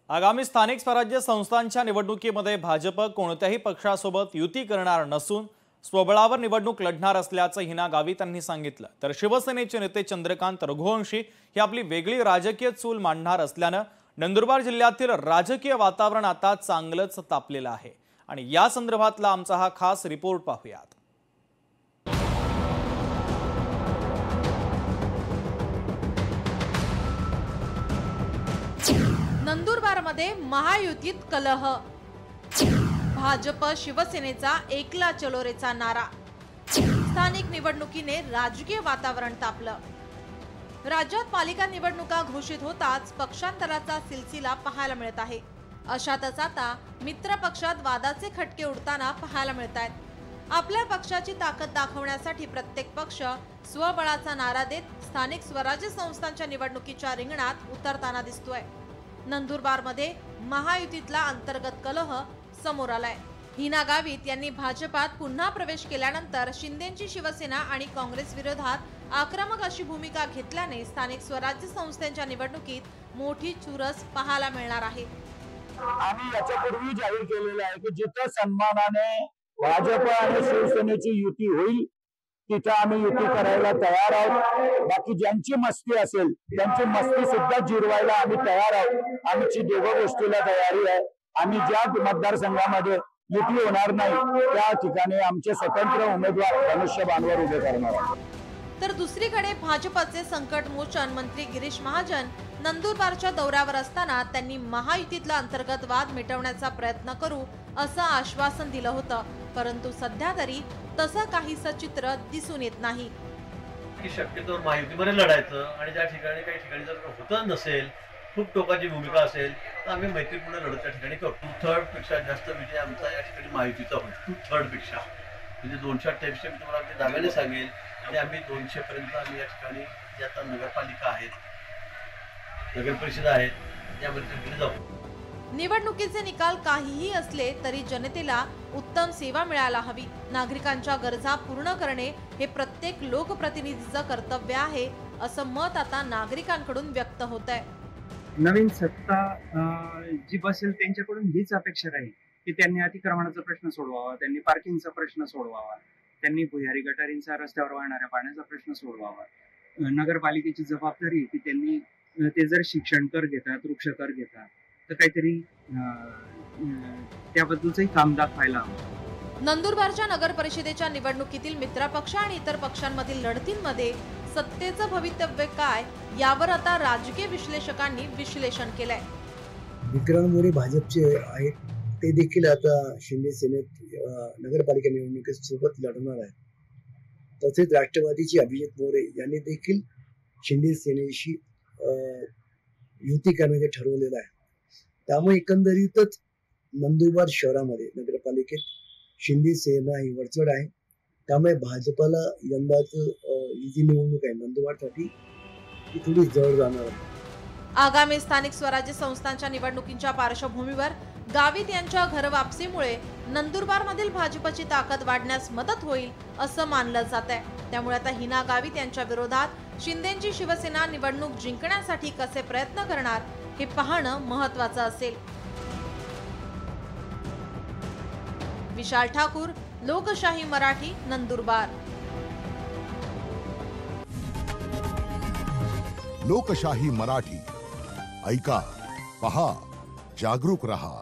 आगामी स्थानिक स्वराज्य संस्थांच्या निवडणुकीमध्ये भाजप कोणत्याही पक्षासोबत युती करणार नसून स्वबळावर निवडणूक लढणार असल्याचं हिना गावित यांनी सांगितलं। तर शिवसेनेचे नेते चंद्रकांत रघुवंशी हे आपली वेगळी राजकीय चूल मांडणार असल्यानं नंदुरबार जिल्ह्यातील राजकीय वातावरण आता चांगलंच तापलेलं आहे आणि या संदर्भातला आमचा हा खास रिपोर्ट पाहूयात। नंदुरबारमध्ये महायुतीत कलह, भाजप शिवसेनेचा एकला चलो रेचा नारा। स्थानिक निवडणुकीने राजकीय वातावरण तापलं। राज्यात पालिका निवडणुका घोषित होताच पक्षांतराचा सिलसिला पाहायला मिळत आहे। अशातच आता मित्र पक्षात वादाचे खटके उडताना पाहायला मिळत आहेत। आपल्या पक्षाची ताकद दाखवण्यासाठी प्रत्येक पक्ष स्वबळाचा नारा देत स्थानिक स्वराज्य संस्थांच्या निवडणुकीच्या रिंगणात उतरताना दिसतोय। नंदुरबारमध्ये महायुतीतला अंतर्गत कलह समोर आलाय। हिना गावित यांनी भाजपात पुन्हा प्रवेश केल्यानंतर शिंदेची शिवसेना आणि काँग्रेस विरोधात आक्रमक अशी भूमिका घेतल्याने स्थानिक स्वराज्य संस्थांच्या निवडणुकीत मोठी चुरस पाहायला मिळणार आहे। आम्ही याच्यापूर्वी जाहीर केलेलं आहे की जिथे सन्मानाने भाजप आणि शिवसेनेची युती होईल तिथे आम्ही युती करायला तयार आहोत। बाकी ज्यांची मस्ती असेल त्यांची मस्ती सुद्धा जिरवायला आम्ही तयार आहोत। आमची दोघं गोष्टीला तयारी आहे। आम्ही ज्या मतदारसंघामध्ये युती होणार नाही त्या ठिकाणी आमचे स्वतंत्र उमेदवार धनुष्यबाणवर उभे करणार आहोत। तर दुसरीकडे भाजपचे संकटमोचन मंत्री गिरीश महाजन नंदुरबारच्या दौऱ्यावर असताना त्यांनी महायुतीतला अंतर्गत वाद मिटवण्याचा प्रयत्न करू असं आश्वासन दिलं होतं, परंतु सध्या तरी तसं काहीसं चित्र दिसून येत नाही। की शक्यतो महायुतीमध्ये लढायचं आणि ज्या ठिकाणी काही ठिकाणी जर होतं नसेल, खूप टोकाची भूमिका असेल तर आम्ही मैत्रीपूर्ण लढत त्या ठिकाणी करतो। 2/3 पेक्षा जास्त विजय आमचा या ठिकाणी महायुतीचा होईल। 2/3 पेक्षा म्हणजे 228 मी तुम्हाला ते दाव्याने सांगेल आणि आम्ही 200 पर्यंत आम्ही या ठिकाणी जे आता नगरपालिका आहेत, नगर परिषद आहेत यामध्ये जाऊ। निवडणुकीचे निकाल काहीही असले तरी जनतेला उत्तम सेवा मिळायला हवी। नागरिकांच्या गरजा पूर्ण करणे हे प्रत्येक लोकप्रतिनिधीचं कर्तव्य आहे असं मत आता नागरिकांकडून व्यक्त होत आहे। नवीन सत्ता जी बसेल त्यांच्याकडून हीच अपेक्षा राहील की त्यांनी अतिक्रमणाचा प्रश्न सोडवावा, त्यांनी पार्किंगचा प्रश्न सोडवावा, त्यांनी भुयारी गटारींचा रस्त्यावर वाहणाऱ्या पाण्याचा प्रश्न सोडवावा। नगरपालिकेची जबाबदारी की त्यांनी ते जर शिक्षण कर घेतात, वृक्ष कर घेतात तर काहीतरी त्याबद्दलचंही काम दाखवायला हवं। नंदुरबारच्या नगर परिषदेच्या निवडणुकीतील मित्रपक्ष आणि इतर पक्षांमधील लढतींमध्ये सत्तेचं भवितव्य काय यावर आता राजकीय विश्लेषकांनी विश्लेषण केलंय। विक्रम मोरे भाजपचे आहेत, ते देखील आता शिंदे सेनेत नगरपालिका निवडणुकीत सोबत लढणार आहेत। तसेच राष्ट्रवादीचे अभिजित मोरे यांनी देखील शिंदे सेनेशी युती करण्याचे ठरवलेलं आहे। त्यामुळे एकंदरीतच नंदुरबार शहरामध्ये नगरपालिकेत शिंदे सेना ही वरचढ आहे। त्यामुळे भाजपला यंदाच ही जी निवडणूक आहे नंदुरबारसाठी ती थोडी जड जाणार आहे। आगामी स्थानिक स्वराज्य संस्थांच्या निवडणुकीच्या पार्श्वभूमीवर गावित यांच्या घरवापसीमुळे नंदुरबारमधील भाजपची ताकद वाढण्यास मदत होईल असं मानलं जात आहे। त्यामुळे आता हिना गावित यांच्या विरोधात शिंदेची शिवसेना निवडणूक जिंकण्यासाठी कसे प्रयत्न करणार हे पाहणं महत्त्वाचं असेल। विशाल ठाकूर, लोकशाही मराठी, नंदुरबार। लोकशाही मराठी ऐका, पहा, जागरूक रहा।